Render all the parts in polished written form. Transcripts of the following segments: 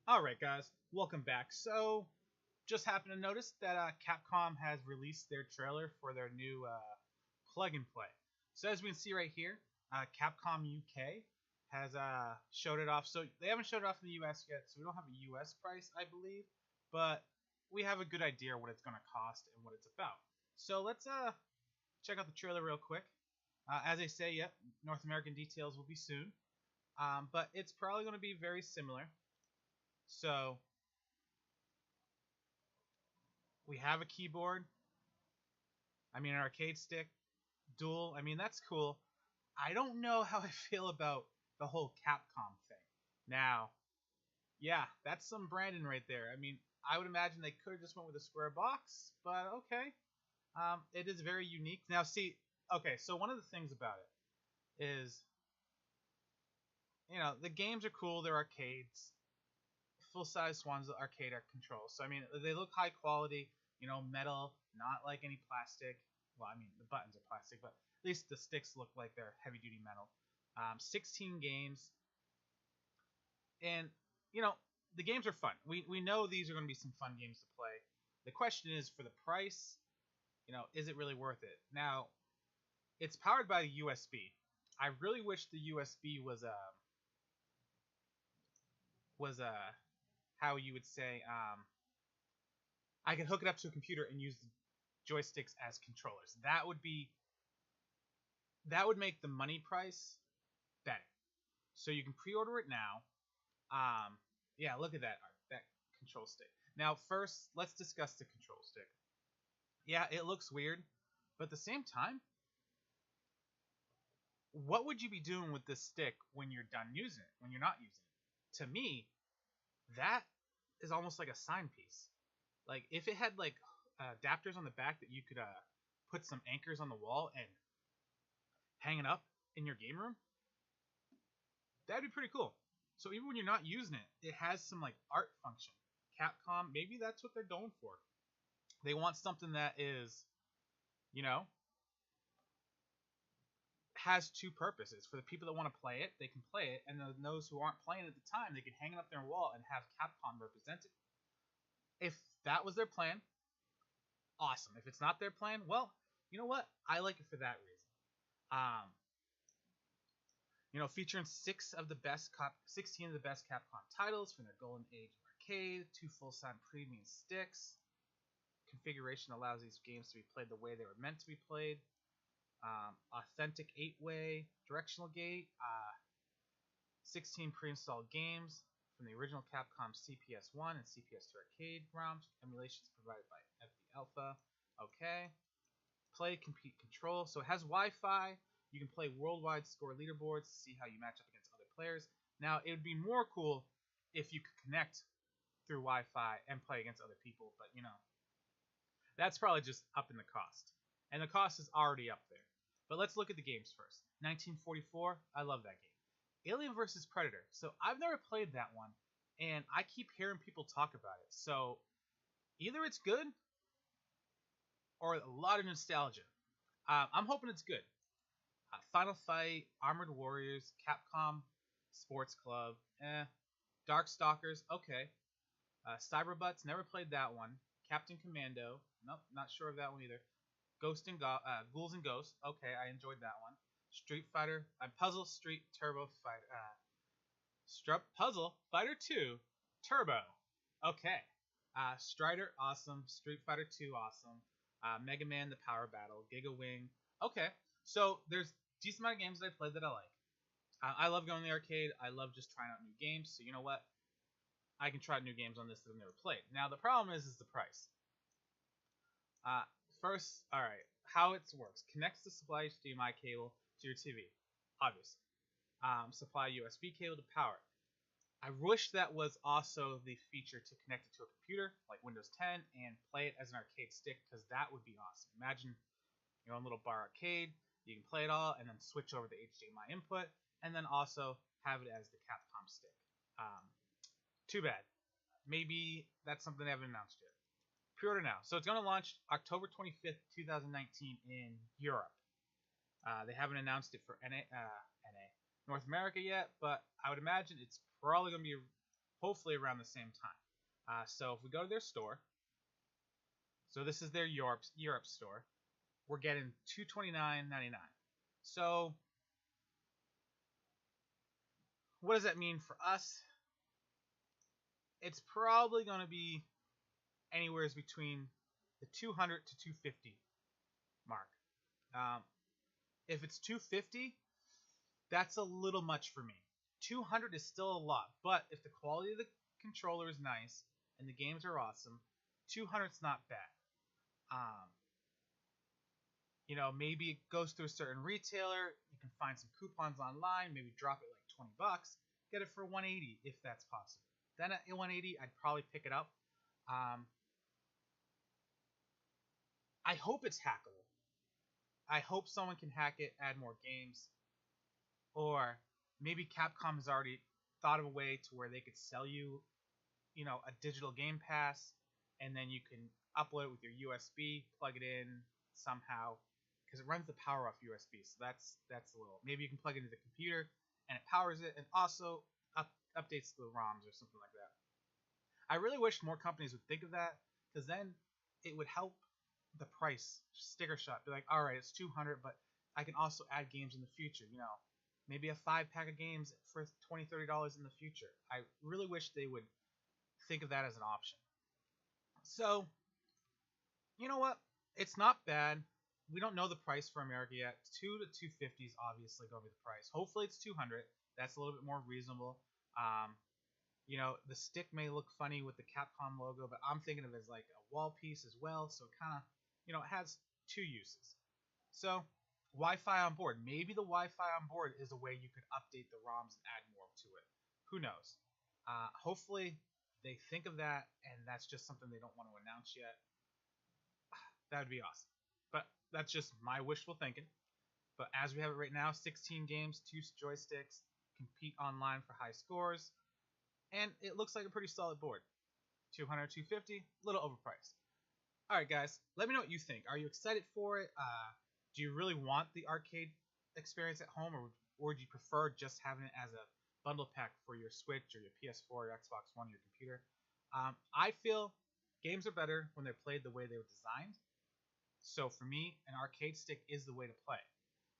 Alright guys, welcome back. So, just happened to notice that Capcom has released their trailer for their new plug and play. So as we can see right here, Capcom UK has showed it off. So they haven't showed it off in the US yet, so we don't have a US price, I believe. But we have a good idea what it's going to cost and what it's about. So let's check out the trailer real quick. As I say, yep, North American details will be soon. But it's probably going to be very similar. So we have a keyboard. I mean, an arcade stick, dual. I mean, that's cool. I don't know how I feel about the whole Capcom thing. Now, yeah, that's some branding right there. I mean, I would imagine they could have just went with a square box, but okay. It is very unique. Now, see, okay, so one of the things about it is, the games are cool. They're arcades. Full-size ones, arcade controls. So, I mean, they look high quality, metal, not like any plastic. Well, I mean, the buttons are plastic, but at least the sticks look like they're heavy-duty metal. 16 games. And, the games are fun. We know these are going to be some fun games to play. The question is, for the price, is it really worth it? Now, it's powered by the USB. I really wish the USB was how you would say, I could hook it up to a computer and use the joysticks as controllers. That would make the money price better. So you can pre-order it now. Yeah, look at that control stick. Now, first, let's discuss the control stick. Yeah, it looks weird, but at the same time, what would you be doing with this stick when you're done using it, when you're not using it? To me, that is almost like a sign piece. Like, if it had, like, adapters on the back that you could put some anchors on the wall and hang it up in your game room, that'd be pretty cool. So even when you're not using it, it has some, like, art function. Capcom, maybe that's what they're going for. They want something that is, has two purposes. For the people that want to play it, they can play it, and those who aren't playing at the time, they can hang it up their wall and have Capcom represented. If that was their plan, awesome. If it's not their plan, well, you know what? I like it for that reason. Featuring 16 of the best Capcom titles from their golden age of arcade, 2 full-size premium sticks. Configuration allows these games to be played the way they were meant to be played. Authentic 8-way directional gate. 16 pre-installed games from the original Capcom CPS-1 and CPS-2 arcade ROMs. Emulations provided by FD Alpha. Okay. Play, compete, control. So it has Wi-Fi. You can play worldwide score leaderboards to see how you match up against other players. Now, it would be more cool if you could connect through Wi-Fi and play against other people, but, that's probably just up in the cost. And the cost is already up there. But let's look at the games first. 1944, I love that game. Alien vs. Predator. So I've never played that one, and I keep hearing people talk about it. So either it's good or a lot of nostalgia. I'm hoping it's good. Final Fight, Armored Warriors, Capcom Sports Club, Darkstalkers, okay. Cyberbutts, never played that one. Captain Commando, nope, not sure of that one either. Ghouls and Ghosts, okay, I enjoyed that one. Street Fighter, Puzzle Street Turbo Fighter, Puzzle Fighter 2 Turbo, okay. Strider, awesome. Street Fighter 2, awesome. Mega Man, The Power Battle, Giga Wing, okay. So there's a decent amount of games that I played that I like. I love going to the arcade. I love just trying out new games. So you know what? I can try new games on this that I've never played. Now the problem is the price. First, all right, how it works. Connects the supply HDMI cable to your TV, obviously. Supply USB cable to power. I wish that was also the feature to connect it to a computer, like Windows 10, and play it as an arcade stick, because that would be awesome. Imagine your own little bar arcade. You can play it all, and then switch over the HDMI input, and then also have it as the Capcom stick. Too bad. Maybe that's something they haven't announced yet. Pre-order now. So it's going to launch October 25th, 2019 in Europe. They haven't announced it for North America yet, but I would imagine it's probably going to be hopefully around the same time. So if we go to their store, so this is their Europe store, we're getting $229.99. So what does that mean for us? It's probably going to be anywhere between the 200 to 250 mark. If it's 250, that's a little much for me. 200 is still a lot, but if the quality of the controller is nice and the games are awesome, 200 is not bad. Maybe it goes through a certain retailer. You can find some coupons online, maybe drop it like $20, get it for 180 if that's possible. Then at 180, I'd probably pick it up. I hope it's hackable. I hope someone can hack it, add more games, or maybe Capcom has already thought of a way to where they could sell you, a digital game pass, and then you can upload it with your USB, plug it in somehow, because it runs the power off USB. So that's a little. Maybe you can plug it into the computer and it powers it, and also updates the ROMs or something like that. I really wish more companies would think of that, because then it would help the price sticker shock. Be like, all right, it's 200, but I can also add games in the future. Maybe a 5-pack of games for $20, $30 in the future. I really wish they would think of that as an option. So, you know what? It's not bad. We don't know the price for America yet. 2 to 250 is obviously going to be the price. Hopefully it's 200. That's a little bit more reasonable. The stick may look funny with the Capcom logo, but I'm thinking of it as like a wall piece as well. So it kind of, it has two uses. So Wi-Fi on board. Maybe the Wi-Fi on board is a way you could update the ROMs and add more to it. Who knows? Hopefully they think of that, and that's just something they don't want to announce yet. That would be awesome. But that's just my wishful thinking. But as we have it right now, 16 games, 2 joysticks, compete online for high scores, and it looks like a pretty solid board. 200, 250, a little overpriced. All right, guys, let me know what you think. Are you excited for it? Do you really want the arcade experience at home, or would you prefer just having it as a bundle pack for your Switch or your PS4 or Xbox One or your computer? I feel games are better when they're played the way they were designed. So for me, an arcade stick is the way to play.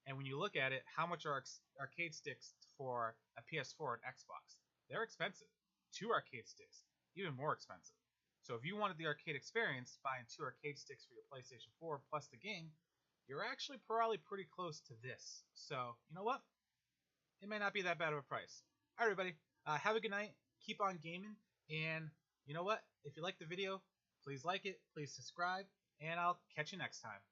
And when you look at it, how much are arcade sticks for a PS4 and Xbox? They're expensive. 2 arcade sticks, even more expensive. So if you wanted the arcade experience, buying 2 arcade sticks for your PlayStation 4 plus the game, you're actually probably pretty close to this. So, you know what? It may not be that bad of a price. All right, everybody. Have a good night. Keep on gaming. And you know what? If you liked the video, please like it. Please subscribe. And I'll catch you next time.